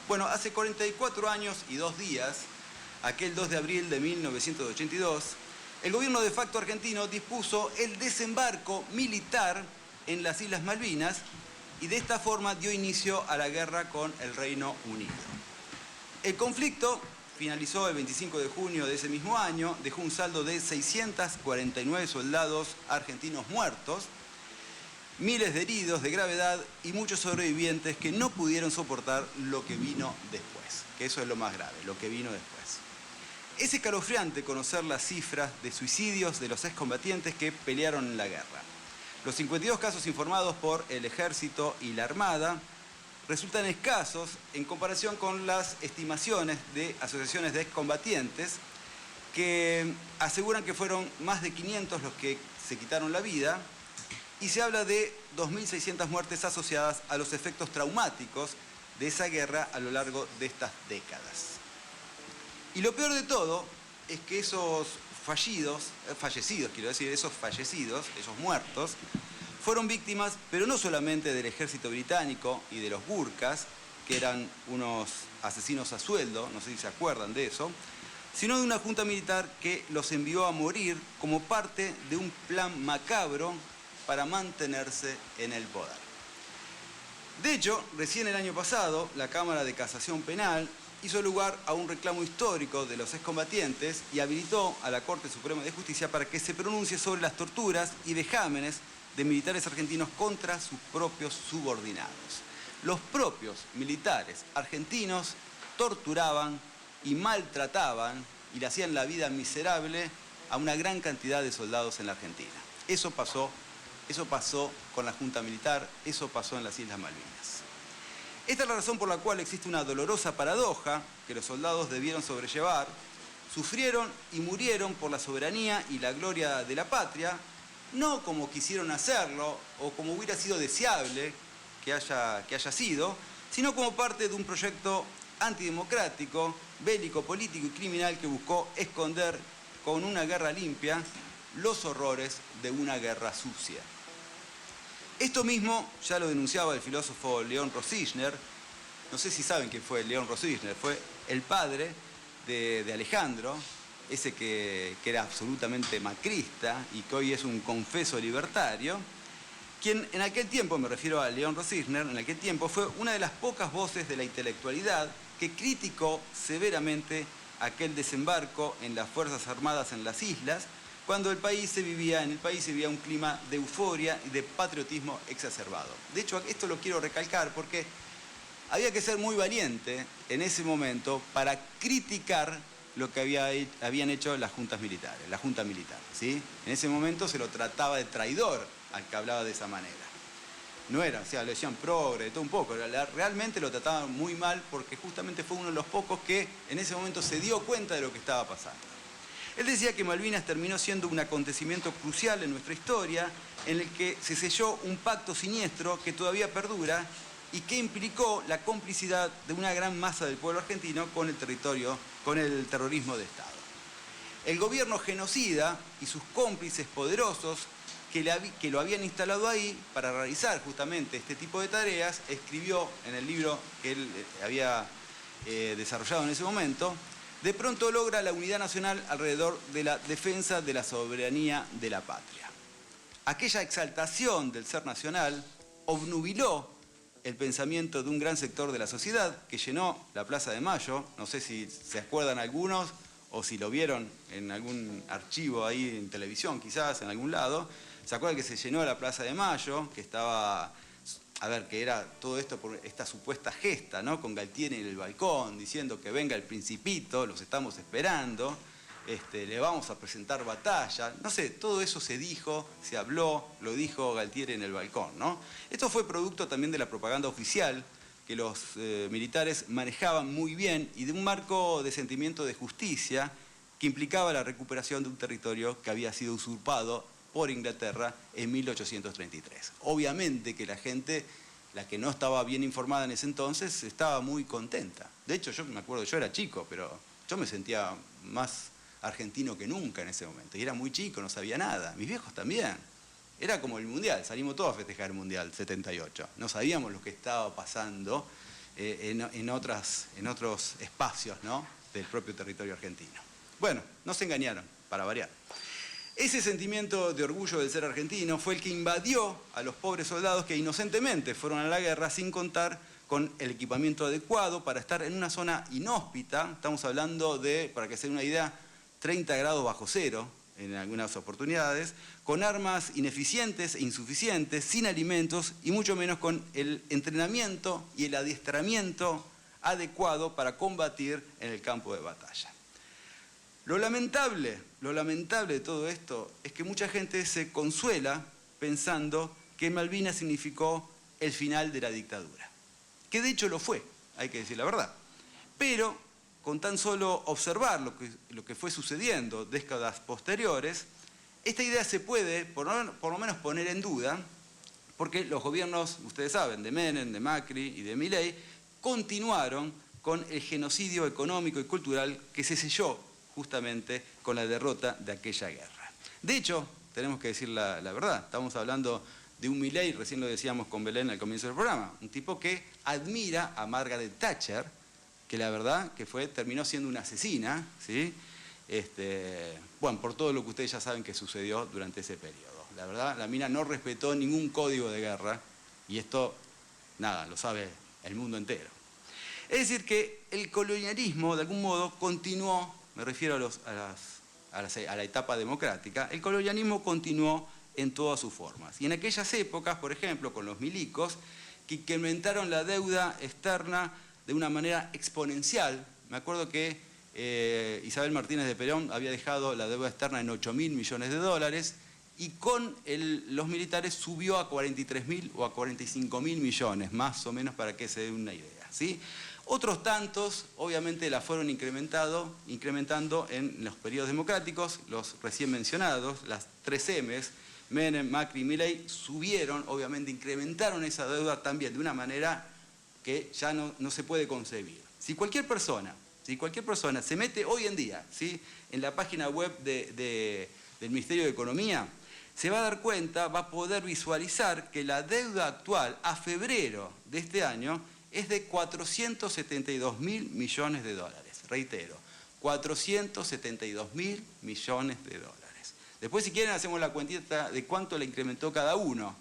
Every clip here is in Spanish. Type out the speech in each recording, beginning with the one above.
Bueno, hace 44 años y 2 días, aquel 2 de abril de 1982, el gobierno de facto argentino dispuso el desembarco militar en las Islas Malvinas y de esta forma dio inicio a la guerra con el Reino Unido. El conflicto finalizó el 25 de junio de ese mismo año, dejó un saldo de 649 soldados argentinos muertos, miles de heridos de gravedad y muchos sobrevivientes que no pudieron soportar lo que vino después, que eso es lo más grave, lo que vino después. Es escalofriante conocer las cifras de suicidios de los excombatientes que pelearon en la guerra. Los 52 casos informados por el Ejército y la Armada resultan escasos en comparación con las estimaciones de asociaciones de excombatientes que aseguran que fueron más de 500 los que se quitaron la vida y se habla de 2.600 muertes asociadas a los efectos traumáticos de esa guerra a lo largo de estas décadas. Y lo peor de todo es que esos fallecidos, esos muertos, fueron víctimas, pero no solamente del ejército británico y de los Gurkhas, que eran unos asesinos a sueldo, no sé si se acuerdan de eso, sino de una junta militar que los envió a morir como parte de un plan macabro para mantenerse en el poder. De hecho, recién el año pasado, la Cámara de Casación Penal hizo lugar a un reclamo histórico de los excombatientes y habilitó a la Corte Suprema de Justicia para que se pronuncie sobre las torturas y vejámenes de militares argentinos contra sus propios subordinados. Los propios militares argentinos torturaban y maltrataban y le hacían la vida miserable a una gran cantidad de soldados en la Argentina. Eso pasó con la Junta Militar, eso pasó en las Islas Malvinas. Esta es la razón por la cual existe una dolorosa paradoja que los soldados debieron sobrellevar, sufrieron y murieron por la soberanía y la gloria de la patria, no como quisieron hacerlo o como hubiera sido deseable que haya sido, sino como parte de un proyecto antidemocrático, bélico, político y criminal que buscó esconder con una guerra limpia los horrores de una guerra sucia. Esto mismo ya lo denunciaba el filósofo León Rosichner. No sé si saben quién fue León Rosichner. Fue el padre de Alejandro, ese que era absolutamente macrista y que hoy es un confeso libertario, quien en aquel tiempo, me refiero a León Rosichner, en aquel tiempo fue una de las pocas voces de la intelectualidad que criticó severamente aquel desembarco en las Fuerzas Armadas en las islas, cuando en el país se vivía un clima de euforia y de patriotismo exacerbado. De hecho, esto lo quiero recalcar porque había que ser muy valiente en ese momento para criticar lo que habían hecho las juntas militares, la junta militar, ¿sí? En ese momento se lo trataba de traidor al que hablaba de esa manera. No era, o sea, le decían progre, todo un poco, realmente lo trataban muy mal porque justamente fue uno de los pocos que en ese momento se dio cuenta de lo que estaba pasando. Él decía que Malvinas terminó siendo un acontecimiento crucial en nuestra historia, en el que se selló un pacto siniestro que todavía perdura y que implicó la complicidad de una gran masa del pueblo argentino con el terrorismo de Estado. El gobierno genocida y sus cómplices poderosos que lo habían instalado ahí para realizar justamente este tipo de tareas, escribió en el libro que él había desarrollado en ese momento: de pronto logra la unidad nacional alrededor de la defensa de la soberanía de la patria. Aquella exaltación del ser nacional obnubiló el pensamiento de un gran sector de la sociedad que llenó la Plaza de Mayo. No sé si se acuerdan algunos o si lo vieron en algún archivo ahí en televisión, quizás en algún lado. ¿Se acuerdan que se llenó la Plaza de Mayo? Que estaba... que era todo esto por esta supuesta gesta, ¿no? Con Galtieri en el balcón, diciendo que venga el Principito, los estamos esperando, le vamos a presentar batalla. No sé, todo eso se dijo, se habló, lo dijo Galtieri en el balcón, ¿no? Esto fue producto también de la propaganda oficial que los militares manejaban muy bien y de un marco de sentimiento de justicia que implicaba la recuperación de un territorio que había sido usurpado por Inglaterra en 1833. Obviamente que la gente, la que no estaba bien informada en ese entonces, estaba muy contenta. De hecho, yo me acuerdo, yo era chico, pero yo me sentía más argentino que nunca en ese momento. Y era muy chico, no sabía nada. Mis viejos también. Era como el Mundial, salimos todos a festejar el Mundial 78. No sabíamos lo que estaba pasando en otros espacios, ¿no?, del propio territorio argentino. Bueno, no se engañaron, para variar. Ese sentimiento de orgullo de ser argentino fue el que invadió a los pobres soldados que inocentemente fueron a la guerra sin contar con el equipamiento adecuado para estar en una zona inhóspita. Estamos hablando de, para que se den una idea, 30 grados bajo cero en algunas oportunidades, con armas ineficientes e insuficientes, sin alimentos y mucho menos con el entrenamiento y el adiestramiento adecuado para combatir en el campo de batalla. Lo lamentable de todo esto es que mucha gente se consuela pensando que Malvinas significó el final de la dictadura, que de hecho lo fue, hay que decir la verdad. Pero con tan solo observar lo que fue sucediendo décadas posteriores, esta idea se puede por lo menos poner en duda, porque los gobiernos, ustedes saben, de Menem, de Macri y de Milei, continuaron con el genocidio económico y cultural que se selló justamente con la derrota de aquella guerra. De hecho, tenemos que decir la verdad, estamos hablando de un Milei, recién lo decíamos con Belén al comienzo del programa, un tipo que admira a Margaret Thatcher, que la verdad que terminó siendo una asesina, ¿sí? Bueno, por todo lo que ustedes ya saben que sucedió durante ese periodo. La verdad, la mina no respetó ningún código de guerra, y esto, nada, lo sabe el mundo entero. Es decir, que el colonialismo, de algún modo, continuó. Me refiero a la etapa democrática, el colonialismo continuó en todas sus formas. Y en aquellas épocas, por ejemplo, con los milicos, que incrementaron la deuda externa de una manera exponencial. Me acuerdo que Isabel Martínez de Perón había dejado la deuda externa en 8.000 millones de dólares y con los militares subió a 43.000 o a 45.000 millones, más o menos, para que se den una idea, ¿sí? Otros tantos, obviamente, la fueron incrementando en los periodos democráticos, los recién mencionados, las 3 M's, Menem, Macri y Milei, subieron, obviamente, incrementaron esa deuda también de una manera que ya no se puede concebir. Si cualquier persona se mete hoy en día, ¿sí?, en la página web del Ministerio de Economía, se va a dar cuenta, va a poder visualizar que la deuda actual a febrero de este año es de 472.000 millones de dólares. Reitero, 472.000 millones de dólares. Después, si quieren, hacemos la cuentita de cuánto le incrementó cada uno.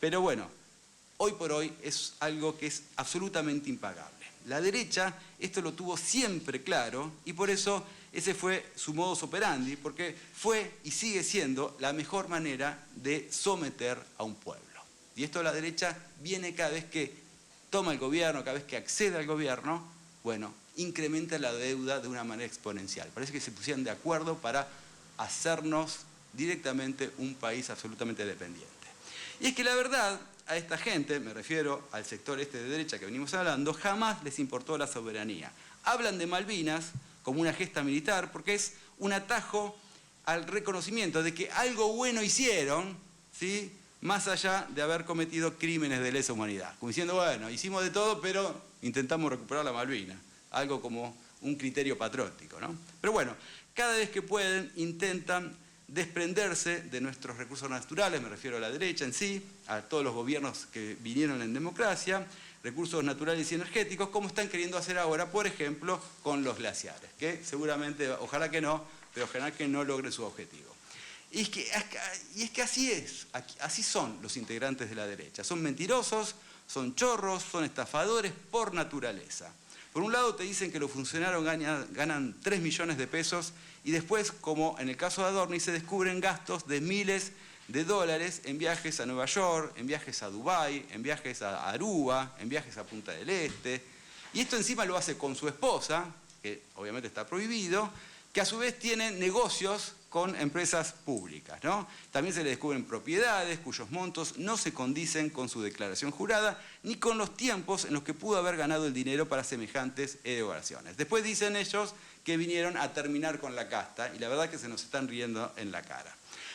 Pero bueno, hoy por hoy es algo que es absolutamente impagable. La derecha esto lo tuvo siempre claro y por eso ese fue su modus operandi, porque fue y sigue siendo la mejor manera de someter a un pueblo. Y esto la derecha viene cada vez que toma el gobierno, cada vez que accede al gobierno, bueno, incrementa la deuda de una manera exponencial. Parece que se pusieron de acuerdo para hacernos directamente un país absolutamente dependiente. Y es que la verdad, a esta gente, me refiero al sector de derecha que venimos hablando, jamás les importó la soberanía. Hablan de Malvinas como una gesta militar porque es un atajo al reconocimiento de que algo bueno hicieron, ¿sí?, más allá de haber cometido crímenes de lesa humanidad. Como diciendo, bueno, hicimos de todo, pero intentamos recuperar la Malvinas. Algo como un criterio patriótico, ¿no? Pero bueno, cada vez que pueden, intentan desprenderse de nuestros recursos naturales, me refiero a la derecha en sí, a todos los gobiernos que vinieron en democracia, recursos naturales y energéticos, como están queriendo hacer ahora, por ejemplo, con los glaciares, que seguramente, ojalá que no, pero ojalá que no logren su objetivo. Y es que así es, así son los integrantes de la derecha. Son mentirosos, son chorros, son estafadores por naturaleza. Por un lado te dicen que los funcionarios ganan 3 millones de pesos y después, como en el caso de Adorni, se descubren gastos de miles de dólares en viajes a Nueva York, en viajes a Dubái, en viajes a Aruba, en viajes a Punta del Este. Y esto encima lo hace con su esposa, que obviamente está prohibido, que a su vez tiene negocios con empresas públicas, ¿no? También se le descubren propiedades cuyos montos no se condicen con su declaración jurada ni con los tiempos en los que pudo haber ganado el dinero para semejantes erogaciones. Después dicen ellos que vinieron a terminar con la casta y la verdad que se nos están riendo en la cara.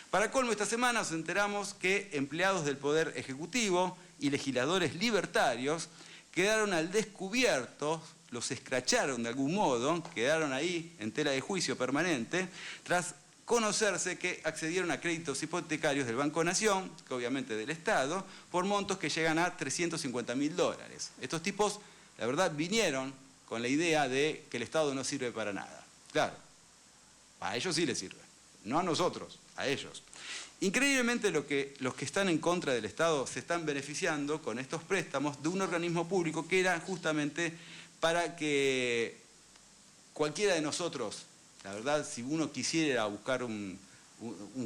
Para colmo, esta semana nos enteramos que empleados del Poder Ejecutivo y legisladores libertarios quedaron al descubierto, los escracharon de algún modo, quedaron ahí en tela de juicio permanente, tras conocerse que accedieron a créditos hipotecarios del Banco Nación, que obviamente del Estado, por montos que llegan a 350.000 dólares. Estos tipos la verdad, vinieron con la idea de que el Estado no sirve para nada. Claro, a ellos sí les sirve, no a nosotros, a ellos. Increíblemente los que están en contra del Estado se están beneficiando con estos préstamos de un organismo público que era justamente para que cualquiera de nosotros, la verdad, si uno quisiera buscar un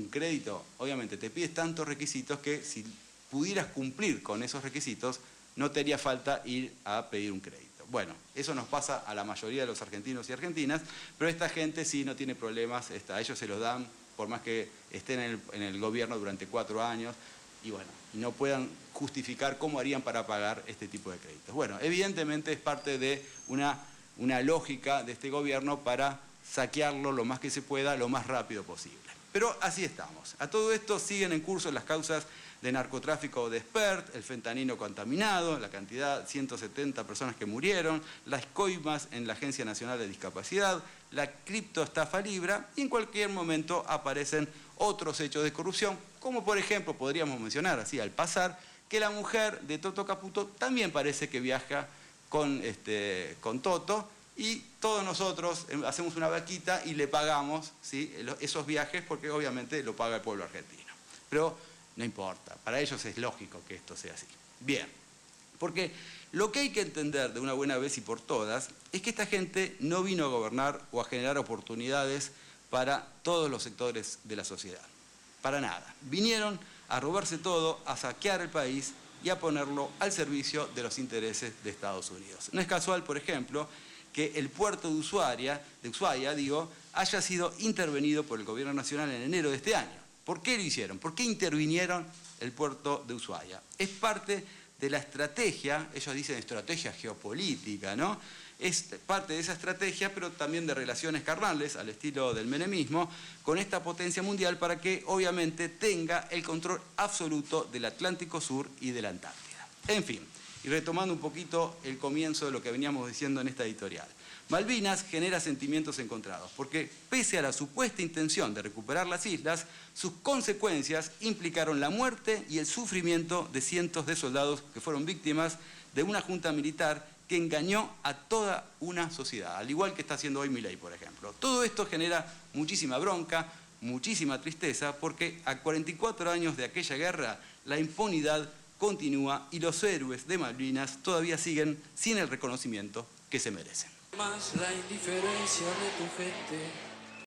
crédito, obviamente te pides tantos requisitos que si pudieras cumplir con esos requisitos, no te haría falta ir a pedir un crédito. Bueno, eso nos pasa a la mayoría de los argentinos y argentinas, pero esta gente sí no tiene problemas, a ellos se los dan, por más que estén en el gobierno durante 4 años, y bueno, no puedan justificar cómo harían para pagar este tipo de créditos. Bueno, evidentemente es parte de una lógica de este gobierno para saquearlo lo más que se pueda, lo más rápido posible. Pero así estamos. A todo esto siguen en curso las causas de narcotráfico de Spert, el fentanilo contaminado, la cantidad, 170 personas que murieron, las coimas en la Agencia Nacional de Discapacidad, la criptoestafa Libra, y en cualquier momento aparecen otros hechos de corrupción, como por ejemplo, podríamos mencionar así al pasar, que la mujer de Toto Caputo también parece que viaja con Toto, y todos nosotros hacemos una vaquita y le pagamos, ¿sí?, esos viajes, porque obviamente lo paga el pueblo argentino. Pero no importa, para ellos es lógico que esto sea así. Bien, porque lo que hay que entender de una buena vez y por todas es que esta gente no vino a gobernar o a generar oportunidades para todos los sectores de la sociedad. Para nada. Vinieron a robarse todo, a saquear el país y a ponerlo al servicio de los intereses de Estados Unidos. No es casual, por ejemplo, que el puerto de Ushuaia, haya sido intervenido por el Gobierno Nacional en enero de este año. ¿Por qué lo hicieron? ¿Por qué intervinieron el puerto de Ushuaia? Es parte de la estrategia, ellos dicen estrategia geopolítica, ¿no? Es parte de esa estrategia, pero también de relaciones carnales, al estilo del menemismo, con esta potencia mundial para que obviamente tenga el control absoluto del Atlántico Sur y de la Antártida. En fin, y retomando un poquito el comienzo de lo que veníamos diciendo en esta editorial. Malvinas genera sentimientos encontrados, porque pese a la supuesta intención de recuperar las islas, sus consecuencias implicaron la muerte y el sufrimiento de cientos de soldados que fueron víctimas de una junta militar que engañó a toda una sociedad, al igual que está haciendo hoy Milei, por ejemplo. Todo esto genera muchísima bronca, muchísima tristeza, porque a 44 años de aquella guerra, la impunidad continúa y los héroes de Malvinas todavía siguen sin el reconocimiento que se merecen. Más la indiferencia de tu gente.